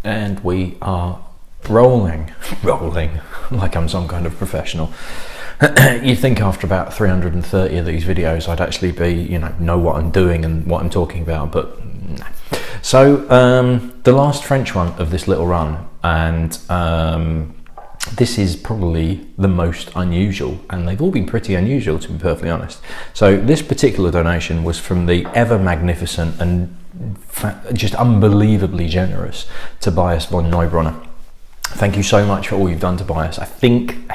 And we are rolling like I'm some kind of professional. You'd think after about 330 of these videos I'd actually be, know what I'm doing and what I'm talking about, but no. So the last French one of this little run, and this is probably the most unusual, and they've all been pretty unusual, to be perfectly honest. So this particular donation was from the ever magnificent and just unbelievably generous Tobias von Neubronner. Thank you so much for all you've done, Tobias. I think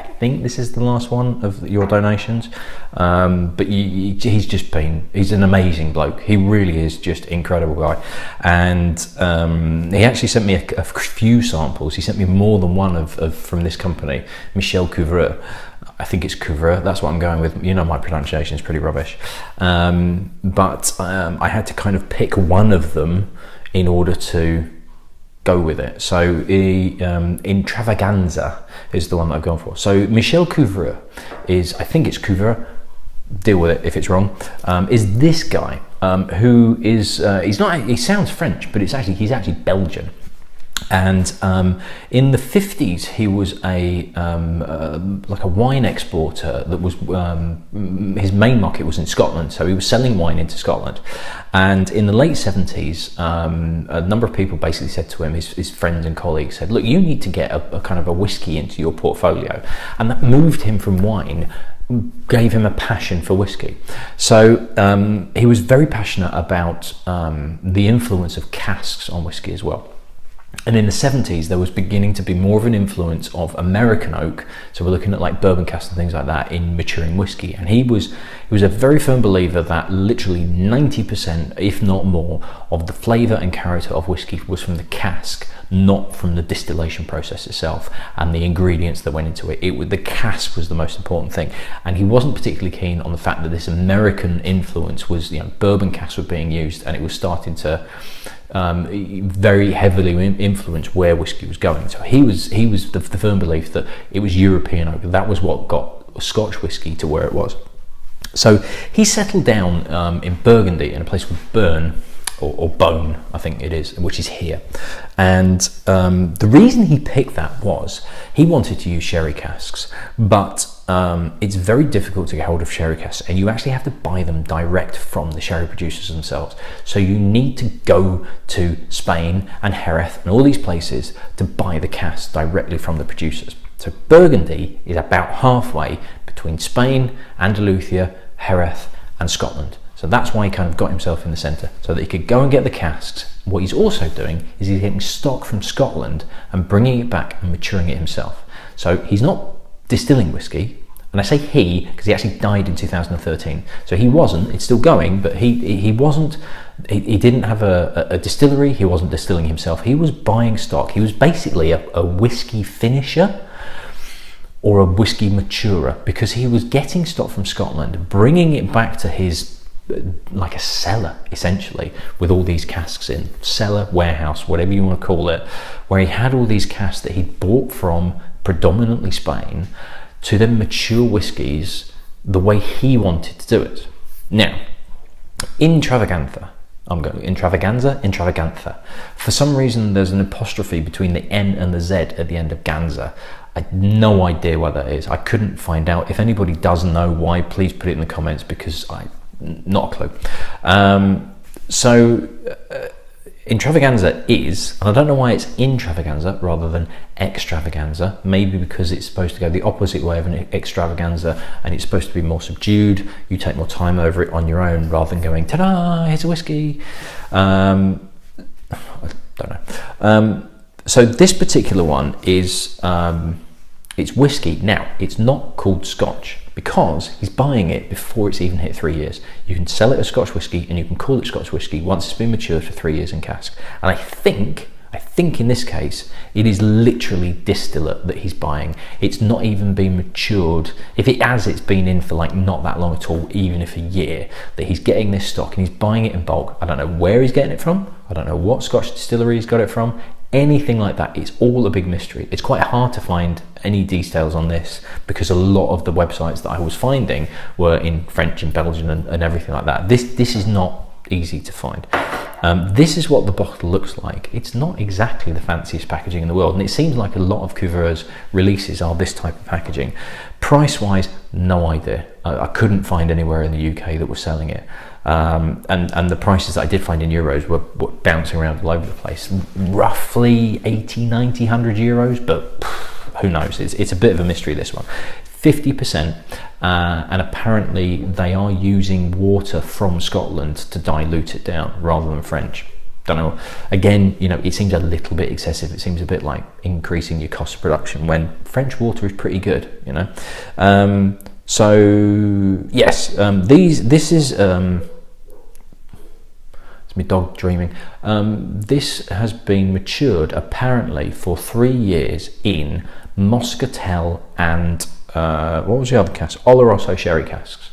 this is the last one of your donations, but he's an amazing bloke. He really is just an incredible guy. And he actually sent me a few samples. He sent me more than one of from this company, Michel Couvreur. I think it's Couvreur, that's what I'm going with. My pronunciation is pretty rubbish. But I had to kind of pick one of them in order to go with it. So Intravaganza is the one that I've gone for. So Michel Couvreur is, I think it's Couvreur, deal with it if it's wrong, is this guy who is, he sounds French, but he's actually Belgian. And in the 50s he was like a wine exporter that was his main market was in Scotland, so he was selling wine into Scotland. And in the late 70s a number of people basically said to him, his friends and colleagues said, look, you need to get a kind of a whiskey into your portfolio, and that moved him from wine, gave him a passion for whiskey. So he was very passionate about the influence of casks on whiskey as well. And in the 70s, there was beginning to be more of an influence of American oak. So we're looking at like bourbon casks and things like that in maturing whiskey. And he was a very firm believer that literally 90%, if not more, of the flavour and character of whiskey was from the cask, not from the distillation process itself and the ingredients that went into it. The cask was the most important thing. And he wasn't particularly keen on the fact that this American influence was, bourbon casks were being used, and it was starting to very heavily influence where whiskey was going. So he was the firm belief that it was European oak. That was what got Scotch whiskey to where it was. So he settled down in Burgundy in a place called Burn, or Bone, I think it is, which is here. And the reason he picked that was he wanted to use sherry casks, but it's very difficult to get hold of sherry casks, and you actually have to buy them direct from the sherry producers themselves. So you need to go to Spain and Jerez and all these places to buy the casks directly from the producers. So Burgundy is about halfway between Spain, Andalusia, Jerez and Scotland. So that's why he kind of got himself in the centre, so that he could go and get the casks. What he's also doing is he's getting stock from Scotland and bringing it back and maturing it himself. So he's not distilling whiskey, and I say he because he actually died in 2013. So he wasn't, it's still going, but he wasn't, he didn't have a distillery, he wasn't distilling himself, he was buying stock. He was basically a whiskey finisher or a whiskey maturer, because he was getting stock from Scotland, bringing it back to his, like a cellar essentially, with all these casks in, cellar, warehouse, whatever you want to call it, where he had all these casks that he'd bought from predominantly Spain to then mature whiskies the way he wanted to do it. Now, Intravaganza, for some reason there's an apostrophe between the N and the Z at the end of Ganza. I had no idea what that is. I couldn't find out. If anybody does know why, please put it in the comments, because not a clue. Intravaganza is, and I don't know why it's Intravaganza rather than Extravaganza, maybe because it's supposed to go the opposite way of an extravaganza, and it's supposed to be more subdued. You take more time over it on your own rather than going, ta-da, here's a whiskey. I don't know. So this particular one is, it's whiskey. Now, it's not called Scotch because he's buying it before it's even hit 3 years. You can sell it as Scotch whiskey, and you can call it Scotch whiskey once it's been matured for 3 years in cask. And I think in this case, it is literally distillate that he's buying. It's not even been matured. If it has, it's been in for like not that long at all, even if a year, that he's getting this stock and he's buying it in bulk. I don't know where he's getting it from. I don't know what Scotch distillery he's got it from. Anything like that, it's all a big mystery. It's quite hard to find any details on this because a lot of the websites that I was finding were in French and Belgian and everything like that. This is not easy to find. This is what the bottle looks like. It's not exactly the fanciest packaging in the world, and it seems like a lot of Couvreur's releases are this type of packaging. Price-wise, no idea. I couldn't find anywhere in the UK that was selling it. And the prices that I did find in euros were bouncing around all over the place. Roughly 80, 90, 100 euros, but who knows? It's a bit of a mystery, this one. 50%, and apparently they are using water from Scotland to dilute it down rather than French. Don't know. Again, you know, it seems a little bit excessive. It seems a bit like increasing your cost of production when French water is pretty good, you know. So yes, this is it's my dog dreaming. This has been matured apparently for 3 years in Moscatel and what was the other cask? Oloroso sherry casks.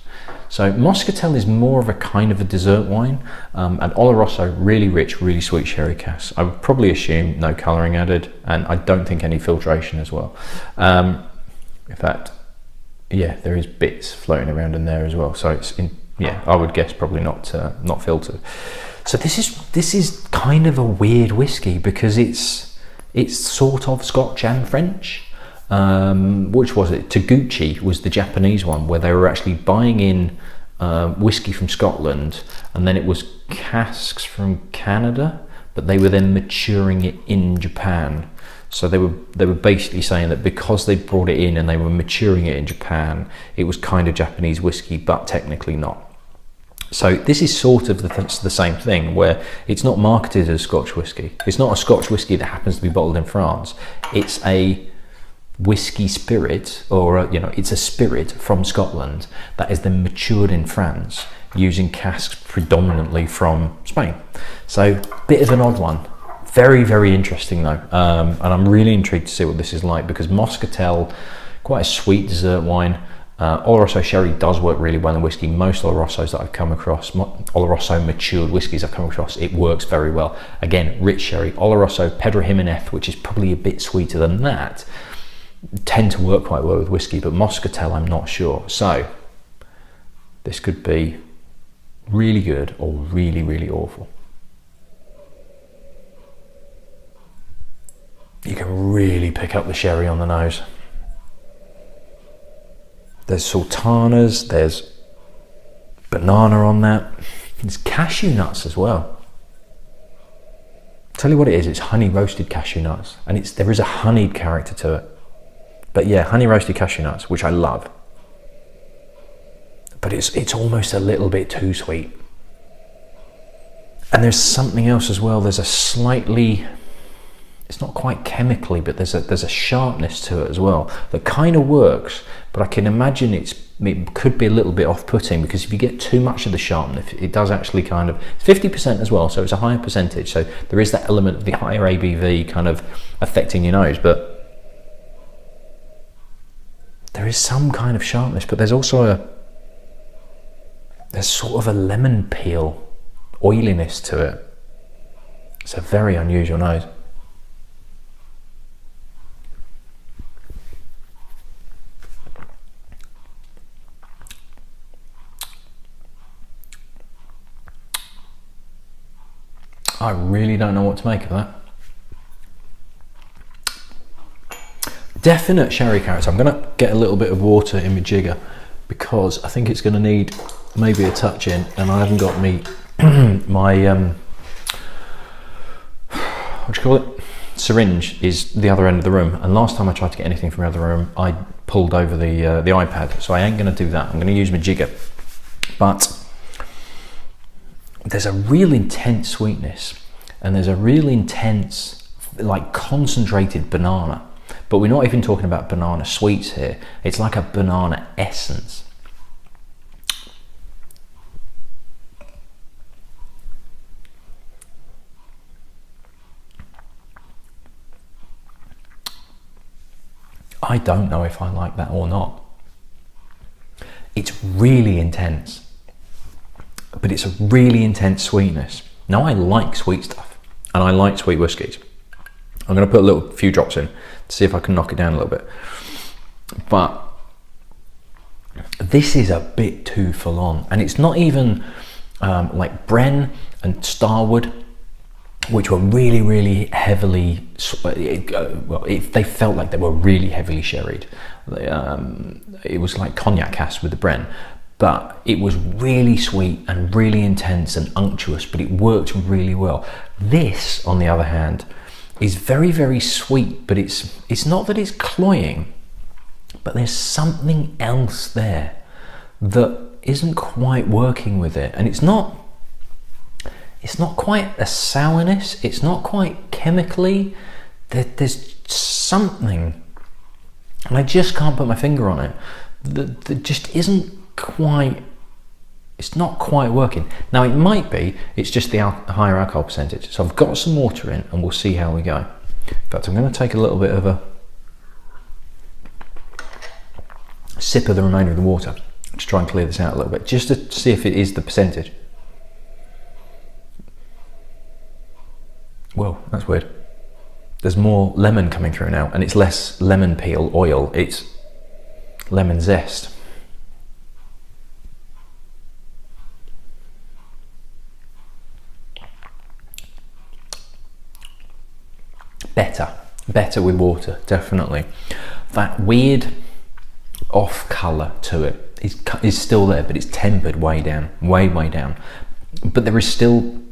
So Moscatel is more of a kind of a dessert wine, and Oloroso really rich, really sweet sherry casks. I would probably assume no colouring added, and I don't think any filtration as well. In fact, yeah, there is bits floating around in there as well. So it's yeah, I would guess probably not filtered. So this is kind of a weird whiskey because it's sort of Scotch and French. Which was it? Taguchi was the Japanese one, where they were actually buying in whiskey from Scotland, and then it was casks from Canada, but they were then maturing it in Japan. So they were basically saying that because they brought it in and they were maturing it in Japan, it was kind of Japanese whiskey, but technically not. So this is sort of the same thing, where it's not marketed as Scotch whiskey. It's not a Scotch whiskey that happens to be bottled in France. It's a whiskey spirit, or you know, it's a spirit from Scotland that is then matured in France using casks predominantly from Spain. So bit of an odd one. Very, very interesting though, and I'm really intrigued to see what this is like, because Moscatel, quite a sweet dessert wine. Oloroso sherry does work really well in whiskey. Most Olorosos that I've come across, Oloroso matured whiskies I've come across, it works very well. Again, rich sherry. Oloroso Pedro Jimenez, which is probably a bit sweeter than that, tend to work quite well with whiskey, but Moscatel I'm not sure. So this could be really good or really, really awful. You can really pick up the sherry on the nose. There's sultanas, there's banana on that. There's cashew nuts as well. Tell you what it is, it's honey roasted cashew nuts, and there is a honeyed character to it. But yeah, honey roasted cashew nuts, which I love. But it's almost a little bit too sweet. And there's something else as well. There's a slightly, it's not quite chemically, but there's a sharpness to it as well that kind of works. But I can imagine it could be a little bit off-putting, because if you get too much of the sharpness, it does actually kind of, 50% as well, so it's a higher percentage. So there is that element of the higher ABV kind of affecting your nose, but there is some kind of sharpness, but there's also there's sort of a lemon peel oiliness to it. It's a very unusual nose. I really don't know what to make of that. Definite sherry character. I'm going to get a little bit of water in my jigger, because I think it's going to need maybe a touch in, and I haven't got my what do you call it? Syringe is the other end of the room, and last time I tried to get anything from the other room, I pulled over the iPad, so I ain't going to do that. I'm going to use my jigger. But there's a real intense sweetness, and there's a real intense, like, concentrated banana. But we're not even talking about banana sweets here. It's like a banana essence. I don't know if I like that or not. It's really intense, but it's a really intense sweetness. Now, I like sweet stuff, and I like sweet whiskies. I'm going to put a few drops in to see if I can knock it down a little bit. But this is a bit too full on, and it's not even like Bren and Starwood, which were really, really heavily, they felt like they were really heavily sherried. It was like cognac casks with the Bren, but it was really sweet and really intense and unctuous, but it worked really well. This, on the other hand, is very, very sweet, but it's not that it's cloying, but there's something else there that isn't quite working with it. And it's not quite a sourness, it's not quite chemically, there's something, and I just can't put my finger on it, that just isn't quite, it's not quite working. Now it might be, it's just the higher alcohol percentage. So I've got some water in and we'll see how we go. In fact, I'm going to take a little bit of a sip of the remainder of the water to try and clear this out a little bit, just to see if it is the percentage. Whoa, that's weird. There's more lemon coming through now, and it's less lemon peel oil, it's lemon zest. Better with water, definitely. That weird off colour to it is still there, but it's tempered way down, way down. But there is still,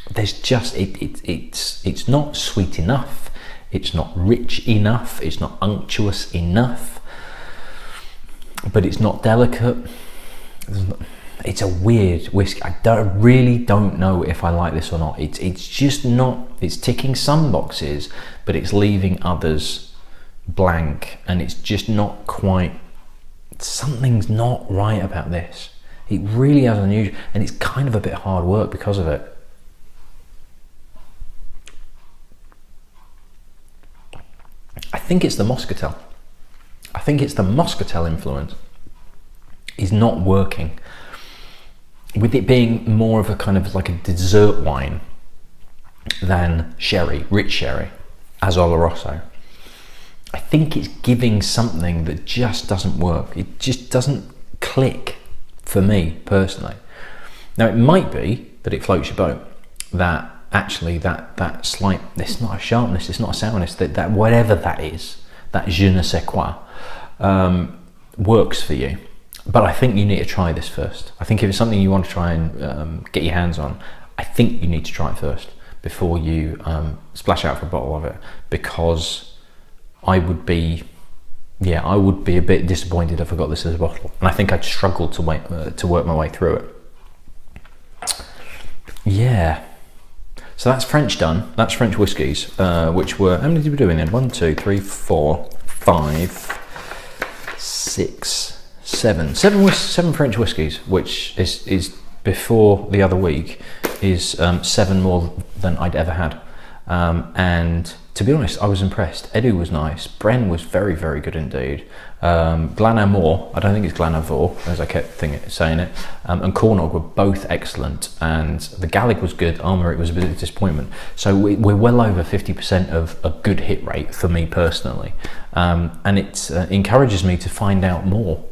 there's just, it's not sweet enough, it's not rich enough, it's not unctuous enough, but it's not delicate. It's a weird whiskey. I really don't know if I like this or not. It's just not, it's ticking some boxes, but it's leaving others blank, and it's just not quite, something's not right about this. It really is unusual, and it's kind of a bit hard work because of it. I think it's the Moscatel. I think it's the Moscatel influence is not working. With it being more of a kind of like a dessert wine than sherry, rich sherry, as Oloroso, I think it's giving something that just doesn't work. It just doesn't click for me personally. Now it might be that it floats your boat, that actually that slight, it's not a sharpness, it's not a sourness, that whatever that is, that je ne sais quoi, works for you. But I think you need to try this first. I think if it's something you want to try and get your hands on, I think you need to try it first before you splash out for a bottle of it, because I would be a bit disappointed if I got this as a bottle, and I think I'd struggle to work my way through it. Yeah. So that's French done. That's French whiskies, which were, how many did we do in the end? 1, 2, 3, 4, 5, 6, 7 French whiskies, which is before the other week is 7 more than I'd ever had, and to be honest, I was impressed. Edu was nice, Bren was very, very good indeed, Glenamore, I don't think it's Glenavore as I kept saying it, and Cornog were both excellent, and the Gallic was good, Armoric was a bit of a disappointment. So we're well over 50% of a good hit rate for me personally, and it encourages me to find out more,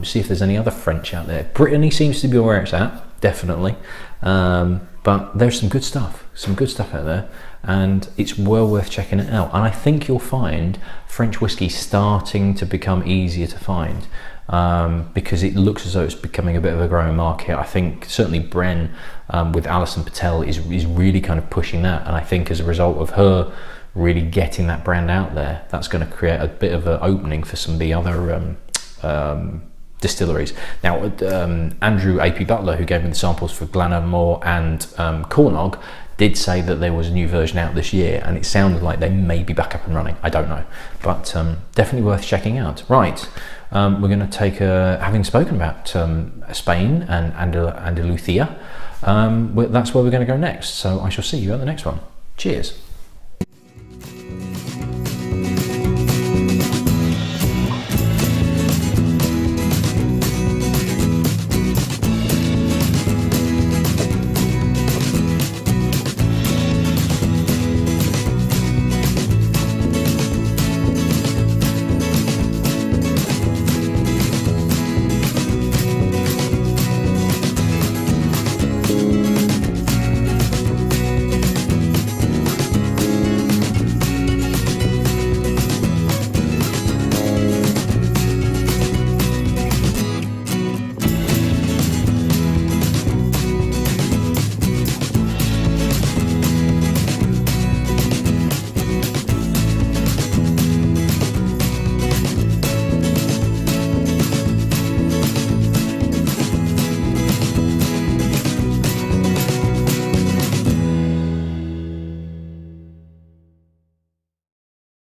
see if there's any other French out there. Brittany seems to be where it's at, definitely, but there's some good stuff out there, and it's well worth checking it out. And I think you'll find French whiskey starting to become easier to find, because it looks as though it's becoming a bit of a growing market. I think certainly Bren with Alison Patel is really kind of pushing that, and I think as a result of her really getting that brand out there, that's going to create a bit of an opening for some of the other distilleries. Now, Andrew A.P. Butler, who gave me the samples for Glenamore and Cornog, did say that there was a new version out this year, and it sounded like they may be back up and running. I don't know, but definitely worth checking out. Right, we're going to take having spoken about Spain and Andalusia, that's where we're going to go next. So I shall see you at the next one. Cheers.